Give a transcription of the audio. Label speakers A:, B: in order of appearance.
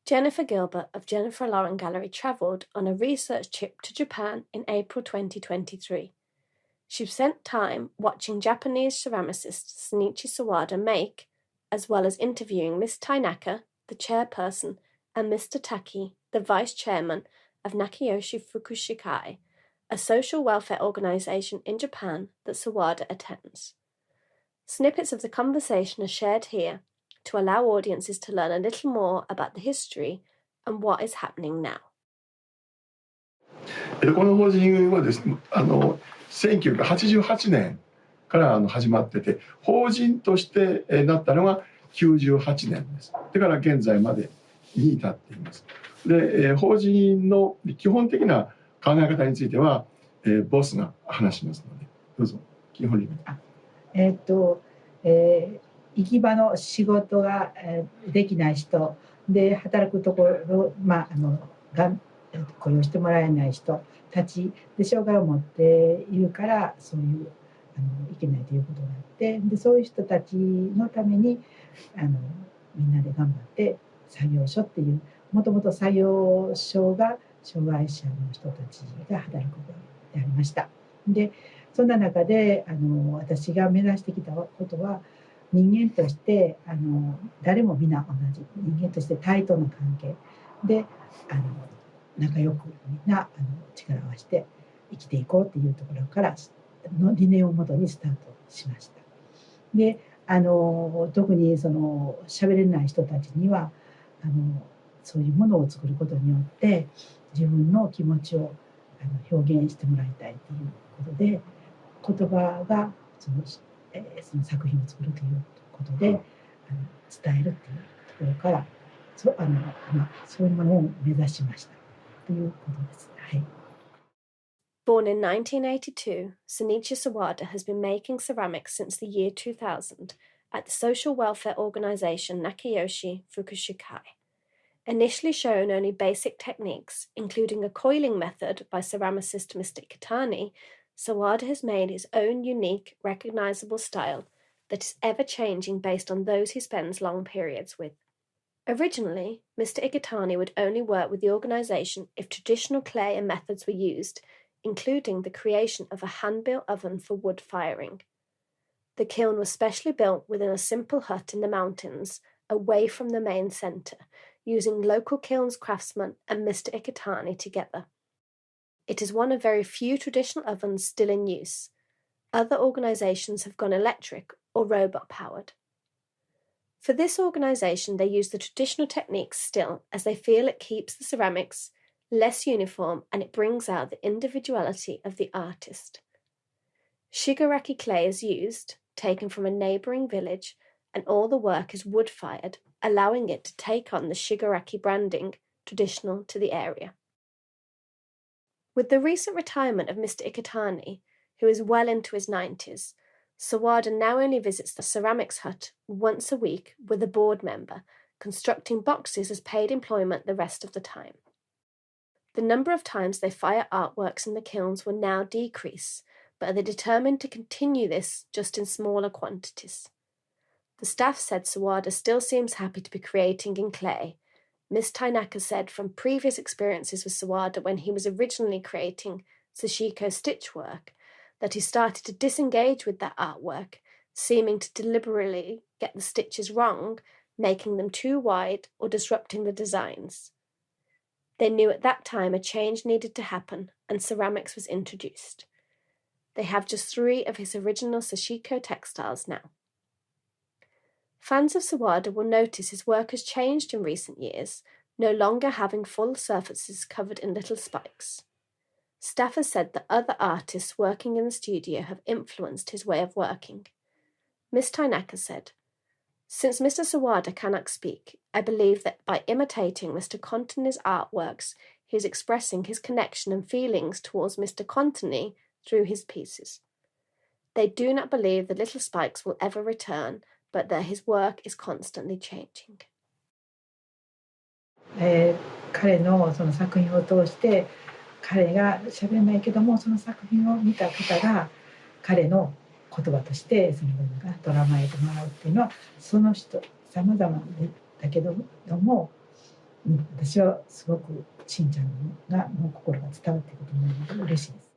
A: Jennifer Gilbert of Jennifer Lauren Gallery travelled on a research trip to Japan in April 2023. She spent time watching Japanese ceramicist Shinichi Sawada make, as well as interviewing Miss Tainaka, the chairperson, and Mr. Taki, the vice chairman of Nakayoshi Fukushikai, a social welfare organization in Japan that Sawada attends. Snippets of the conversation are shared here to allow audiences to learn a little more about the history and what is happening now.
B: この法人はですね、1988年から始まってて、法人としてなったのが98年です。だから現在までに至っています。で、法人の基本的な考え方については、ボスが話しますので、どうぞ基本的に。
C: 行き場の仕事ができない人で働くところ、雇用してもらえない人たちで障害を持っているからそういういけないということがあってでそういう人たちのためにみんなで頑張って作業所っていうもともと作業所が障害者の人たちが働くことでありました。でそんな中で私が目指してきたことは人間として誰も皆同じ人間として対等の関係で仲良くみんな力を合わせて生きていこうっていうところからの理念をもとにスタートしました。で特にその喋れない人たちにはそういうものを作ることによって自分の気持ちを表現してもらいたいということで言葉がその作品を作るということで伝えるというところからそういうものを目指しましたということです。はい。
A: Born in 1982, Shinichi Sawada has been making ceramics since the year 2000 at the social welfare organization Nakayoshi Fukushikai. Initially shown only basic techniques, including a coiling method by ceramicist Mr. Ikitani, Sawada has made his own unique, recognizable style that is ever-changing based on those he spends long periods with. Originally, Mr. Ikitani would only work with the organization if traditional clay and methods were used, including the creation of a hand-built oven for wood firing. The kiln was specially built within a simple hut in the mountains, away from the main centre, using local kilns craftsmen and Mr. Ikitani together. It is one of very few traditional ovens still in use. Other organizations have gone electric or robot-powered. For this organization, they use the traditional techniques still, as they feel it keeps the ceramics less uniform and it brings out the individuality of the artist. Shigaraki clay is used, taken from a neighbouring village, and all the work is wood-fired, allowing it to take on the Shigaraki branding traditional to the area. With the recent retirement of Mr. Ikitani, who is well into his 90s, Sawada now only visits the ceramics hut once a week with a board member, constructing boxes as paid employment the rest of the time. The number of times they fire artworks in the kilns will now decrease, but they're determined to continue this just in smaller quantities. The staff said Sawada still seems happy to be creating in clay. Miss Tainaka said from previous experiences with Sawada when he was originally creating Sashiko stitchwork that he started to disengage with that artwork, seeming to deliberately get the stitches wrong, making them too wide or disrupting the designs. They knew at that time a change needed to happen and ceramics was introduced. They have just 3 of his original Sashiko textiles now. Fans of Sawada will notice his work has changed in recent years, no longer having full surfaces covered in little spikes. Staff has said that other artists working in the studio have influenced his way of working. Miss Tainaka said, "Since Mr. Sawada cannot speak, I believe that by imitating Mr. Contini's artworks, he is expressing his connection and feelings towards Mr. Contini through his pieces. They do not believe the little spikes will ever return, but that his work is constantly changing."
C: 彼のその作品を通して彼が喋れないけどもその作品を見た方が彼の言葉としてその部分が捉まえてもらうっていうのはその人様々だけども私はすごくしんちゃんの心が伝わっていくと思うので嬉しいです。